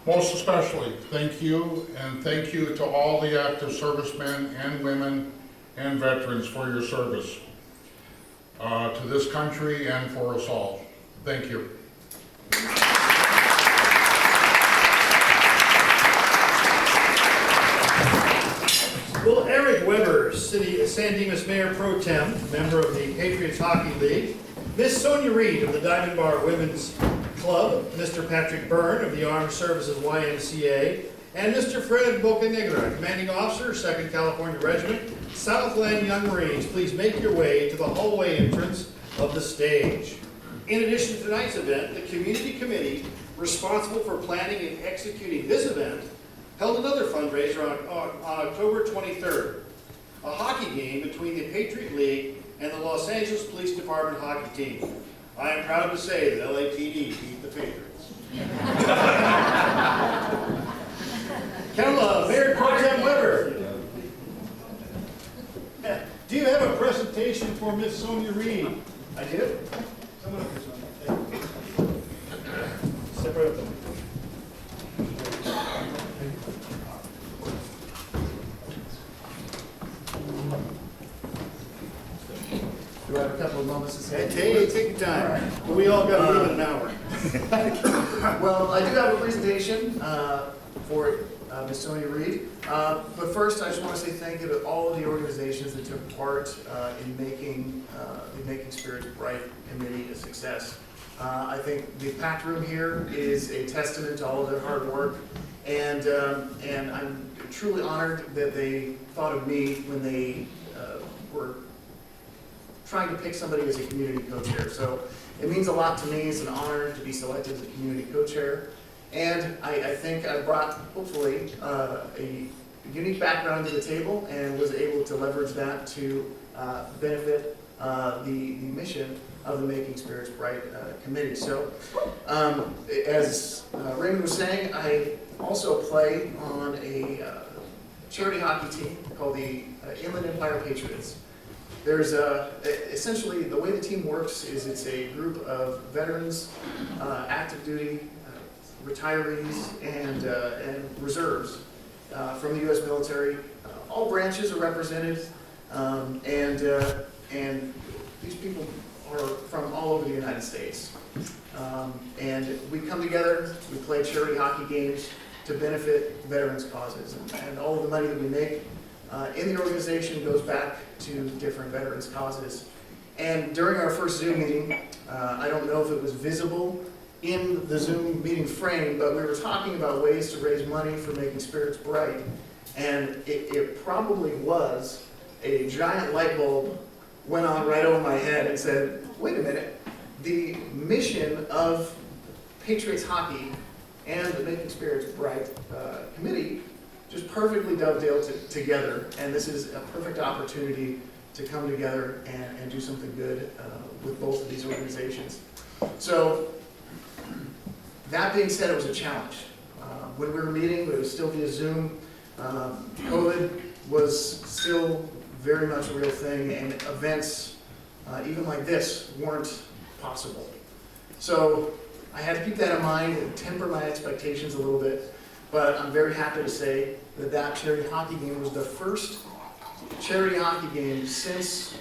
[SPEAKER 14] Most especially, thank you, and thank you to all the active servicemen and women and veterans for your service to this country and for us all. Thank you.
[SPEAKER 1] Will Eric Weber, San Dimas Mayor Pro Tem, member of the Patriots Hockey League, Miss Sonia Reed of the Diamond Bar Women's Club, Mr. Patrick Byrne of the Armed Services YMCA, and Mr. Fred Bocanegra, Commanding Officer, 2nd California Regiment, Southland Young Marines, please make your way to the hallway entrance of the stage. In addition to tonight's event, the Community Committee, responsible for planning and executing this event, held another fundraiser on October 23rd, a hockey game between the Patriot League and the Los Angeles Police Department hockey team. I am proud to say that LAPD beat the Patriots. Council Mayor Pro Tem Weber, do you have a presentation for Miss Sonia Reed? I do. Someone up here, Sonia. Step right up there.
[SPEAKER 15] Do I have a couple of moments to say?
[SPEAKER 1] Hey, take your time. Right. We all got to leave in an hour.
[SPEAKER 15] Well, I do have a presentation for Ms. Sonia Reed. But first, I just want to say thank you to all of the organizations that took part in making Spirits Bright Committee a success. I think the packed room here is a testament to all of their hard work, and I'm truly honored that they thought of me when they were trying to pick somebody as a community co-chair. So it means a lot to me. It's an honor to be selected as a community co-chair. And I think I brought, hopefully, a unique background to the table and was able to leverage that to benefit the mission of the Making Spirits Bright Committee. So as Raymond was saying, I also play on a charity hockey team called the Inland Empire Patriots. there's essentially the way the team works is it's a group of veterans, active duty, retirees, and reserves from the U.S. military. All branches are represented, and these people are from all over the United States. And we come together, we play charity hockey games to benefit veterans' causes. And all of the money that we make in the organization goes back to different veterans' causes. And during our first Zoom meeting, I don't know if it was visible in the Zoom meeting frame, but we were talking about ways to raise money for Making Spirits Bright. And it probably was a giant light bulb went on right over my head and said, wait a minute, the mission of Patriots Hockey and the Making Spirits Bright committee just perfectly dovetailed together, and this is a perfect opportunity to come together and do something good with both of these organizations. So, that being said, it was a challenge. When we were meeting, it was still via Zoom. COVID was still very much a real thing, and events, even like this, weren't possible. So I had to keep that in mind and temper my expectations a little bit, but I'm very happy to say that that charity hockey game was the first charity hockey game since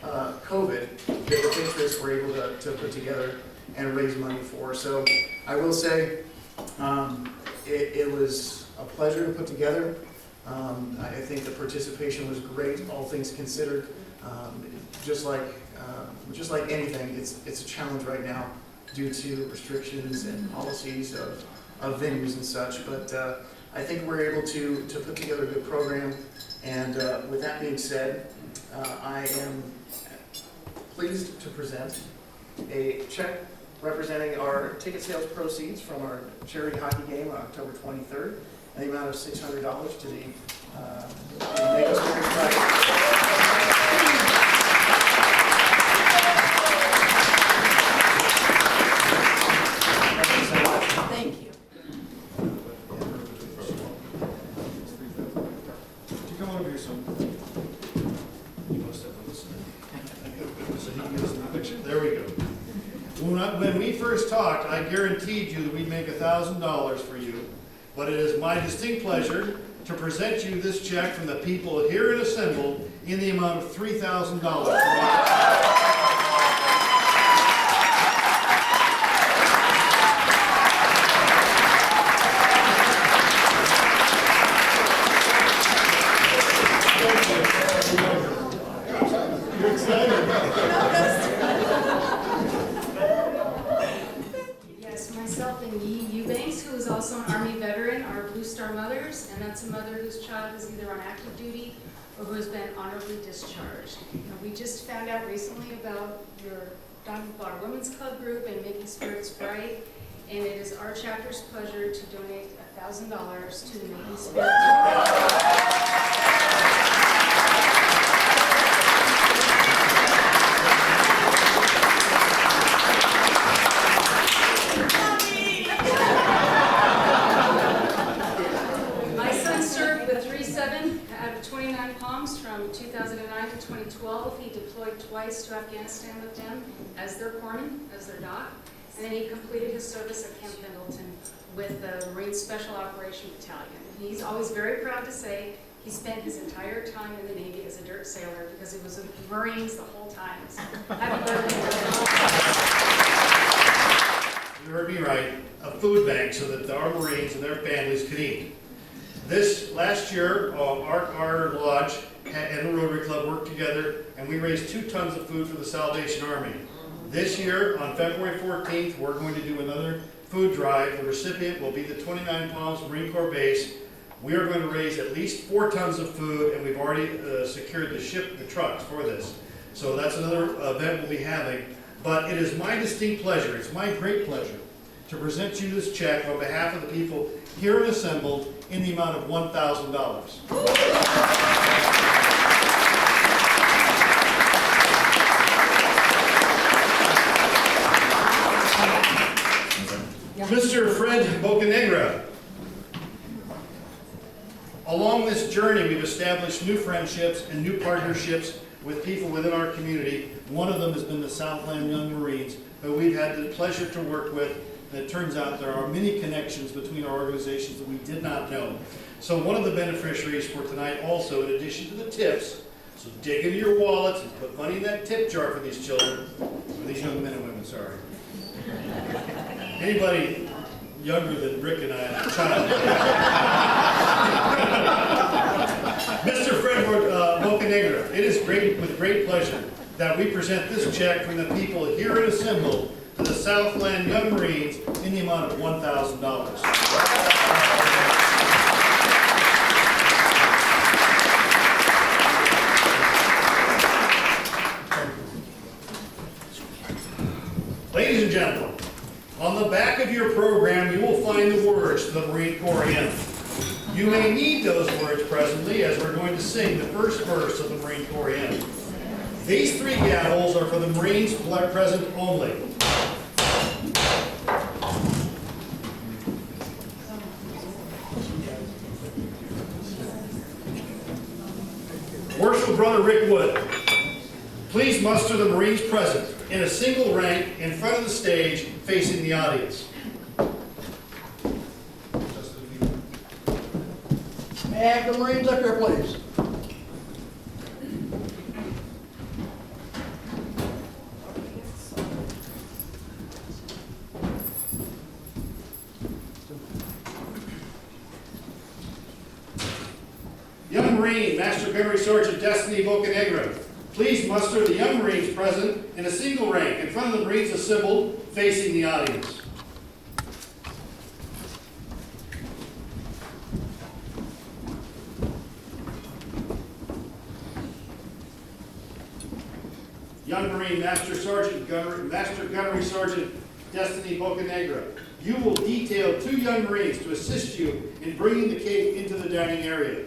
[SPEAKER 15] COVID that the Patriots were able to put together and raise money for. So I will say it was a pleasure to put together. I think the participation was great, all things considered. Just like anything, it's a challenge right now due to restrictions and policies of venues and such. But I think we're able to put together a good program. And with that being said, I am pleased to present a check representing our ticket sales proceeds from our charity hockey game on October 23rd, in the amount of $600 to the Naval Committee.
[SPEAKER 3] Thank you.
[SPEAKER 1] Could you come over here, son? You must have listened. So he can get us in the picture. There we go. When we first talked, I guaranteed you that we'd make $1,000 for you, but it is my distinct pleasure to present you this check from the people here and assembled in the amount of $3,000. You're excited.
[SPEAKER 16] Yes, myself and Yi Eubanks, who is also an Army veteran, are Blue Star mothers, and that's a mother whose child is either on active duty or who has been honorably discharged. We just found out recently about your Diamond Bar Women's Club group and Making Spirits Bright, and it is our chapter's pleasure to donate $1,000 to the Making Spirits Bright. From 2009 to 2012, he deployed twice to Afghanistan with them as their corpsman, as their doc, and then he completed his service at Camp Pendleton with the Marine Special Operation Battalion. He's always very proud to say he spent his entire time in the Navy as a dirt sailor because he was with the Marines the whole time. So, happy birthday.
[SPEAKER 1] You heard me right, a food bank so that our Marines and their families could eat. This last year, our lodge and the Rotary Club worked together and we raised 2 tons of food for the Salvation Army. This year, on February 14th, we're going to do another food drive. The recipient will be the 29 Palms Marine Corps Base. We are going to raise at least 4 tons of food, and we've already secured the trucks for this. So that's another event we'll be having. But it is my distinct pleasure, it's my great pleasure, to present you this check on behalf of the people here and assembled in the amount of $1,000. Mr. Fred Bocanegra, along this journey we've established new friendships and new partnerships with people within our community. One of them has been the Southland Young Marines, who we've had the pleasure to work with. And it turns out there are many connections between our organizations that we did not know. So one of the beneficiaries for tonight also, in addition to the tips, so dig into your wallets and put money in that tip jar for these children, for these young men and women, sorry. Anybody younger than Rick and I as a child? Mr. Fredward Bocanegra, it is with great pleasure that we present this check from the people here assembled to the Southland Young Marines in the amount of $1,000. Ladies and gentlemen, on the back of your program you will find the words to the Marine Corps hymn. You may need those words presently as we're going to sing the first verse of the Marine Corps hymn. These three gaddles are for the Marines present only. Worship Brother Rick Wood, please muster the Marines present in a single rank in front of the stage facing the audience.
[SPEAKER 17] May I have the Marines up here, please?
[SPEAKER 1] Young Marine, Master Gunnery Sergeant Destiny Bocanegra, please muster the young Marines present in a single rank in front of the Marines assembled facing the audience. Young Marine, Master Gunnery Sergeant Destiny Bocanegra, you will detail 2 young Marines to assist you in bringing the cake into the dining area.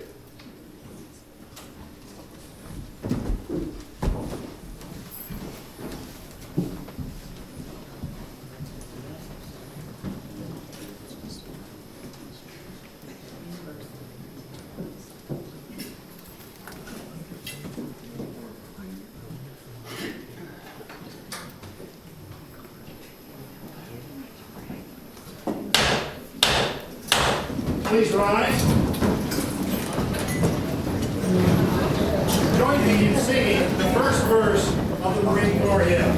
[SPEAKER 1] Please rise. Join me in singing the first verse of the Marine Corps hymn.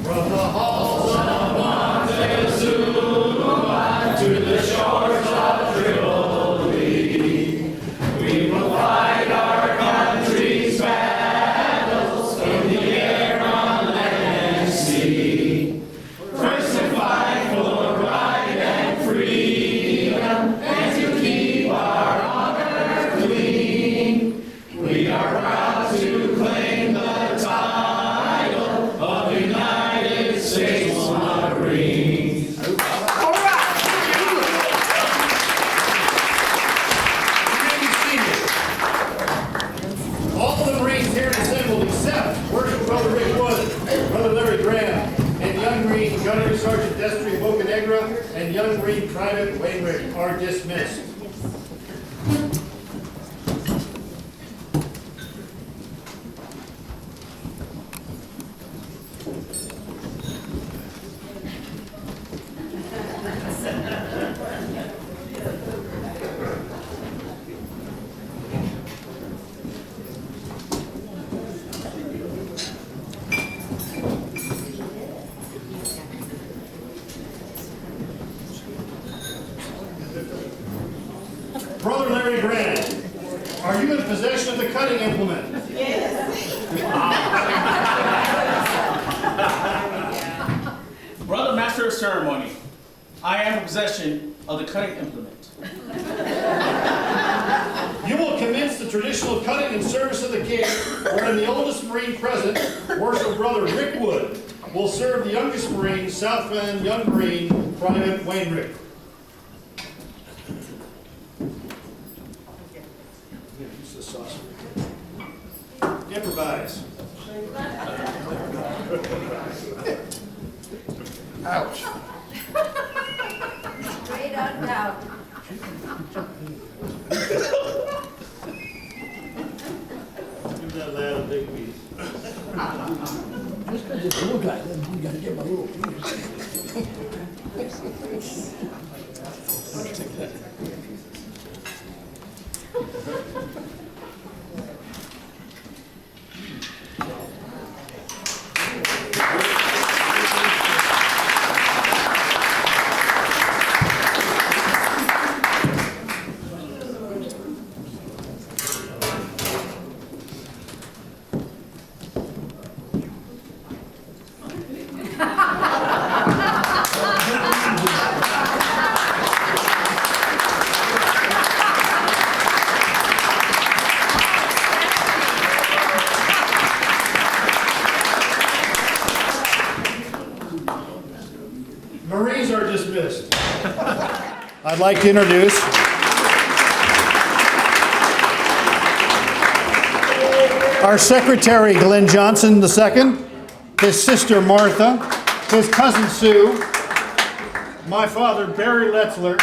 [SPEAKER 1] From the halls of Montezuma to the shores of Tripoli, we will fight our country's battles in the air, on land and sea. First to fight for right and freedom, and to keep our honor clean. We are proud to claim the title of United States Marines. All right. You may be seated. All the Marines here assembled except Worship Brother Rick Wood, Brother Larry Graham, and Young Marine Gunnery Sergeant Destiny Bocanegra and Young Marine Private Wainwright are dismissed. Brother Larry Graham, are you in possession of the cutting implement?
[SPEAKER 18] Brother Master of Ceremony, I am in possession of the cutting implement.
[SPEAKER 1] You will commence the traditional cutting in service of the king, wherein the oldest Marine present, Worship Brother Rick Wood, will serve the youngest Marine, Southland Young Marine, Private Wainwright. Improvise. Ouch.
[SPEAKER 19] Straight on down.
[SPEAKER 1] Give that lad a big
[SPEAKER 17] Just because it's a little guy, then you gotta give him a little piece.
[SPEAKER 1] Marines are dismissed. I'd like to introduce our Secretary, Glenn Johnson II, his sister, Martha, his cousin, Sue, my father, Barry Letzler,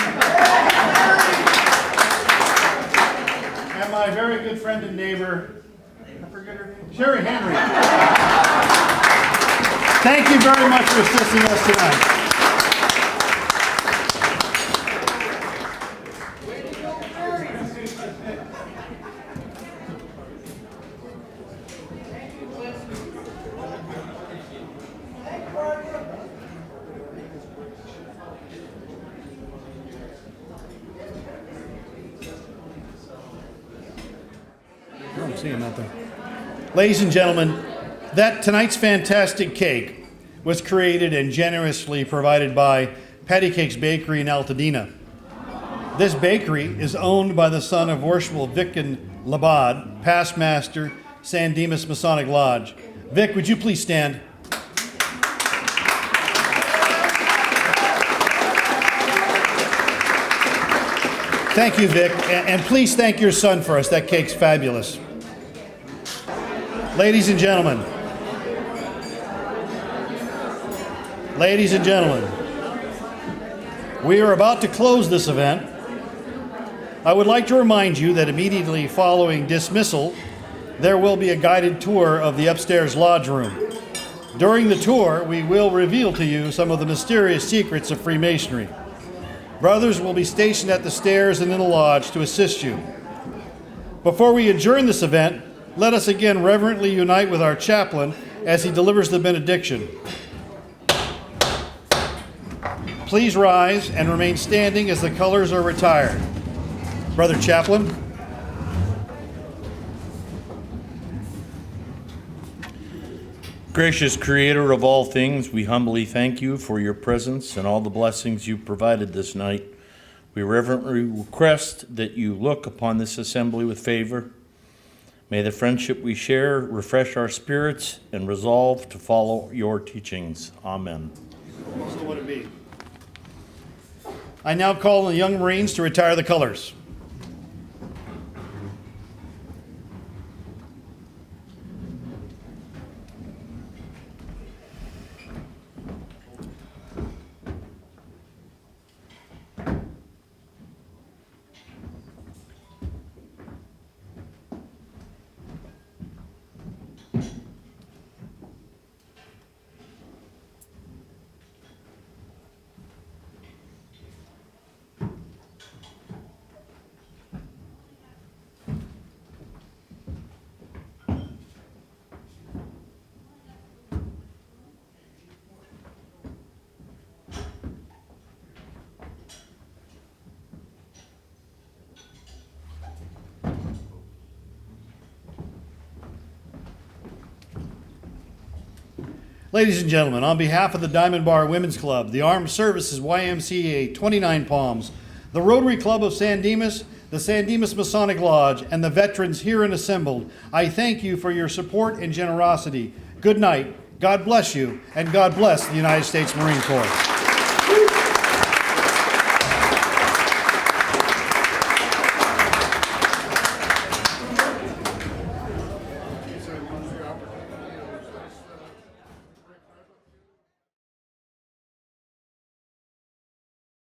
[SPEAKER 1] and my very good friend and neighbor, I forget her name, Sherry Henry. Thank you very much for assisting us tonight. I'm seeing nothing. Ladies and gentlemen, tonight's fantastic cake was created and generously provided by Patty Cakes Bakery in Altadena. This bakery is owned by the son of Worshipful Vic and Labad, past master, San Dimas Masonic Lodge. Vic, would you please stand? Thank you, Vic, and please thank your son for us. That cake's fabulous. Ladies and gentlemen, we are about to close this event. I would like to remind you that immediately following dismissal, there will be a guided tour of the upstairs lodge room. During the tour, we will reveal to you some of the mysterious secrets of Freemasonry. Brothers will be stationed at the stairs and in the lodge to assist you. Before we adjourn this event, let us again reverently unite with our chaplain as he delivers the benediction. Please rise and remain standing as the colors are retired. Brother Chaplain.
[SPEAKER 2] Gracious Creator of all things, we humbly thank you for your presence and all the blessings you provided this night. We reverently request that you look upon this assembly with favor. May the friendship we share refresh our spirits and resolve to follow your teachings. Amen.
[SPEAKER 1] So would it be. I now call on the young Marines to retire the colors. Ladies and gentlemen, on behalf of the Diamond Bar Women's Club, the Armed Services YMCA 29 Palms, the Rotary Club of San Dimas, the San Dimas Masonic Lodge, and the veterans herein assembled, I thank you for your support and generosity. Good night, God bless you, and God bless the United States Marine Corps.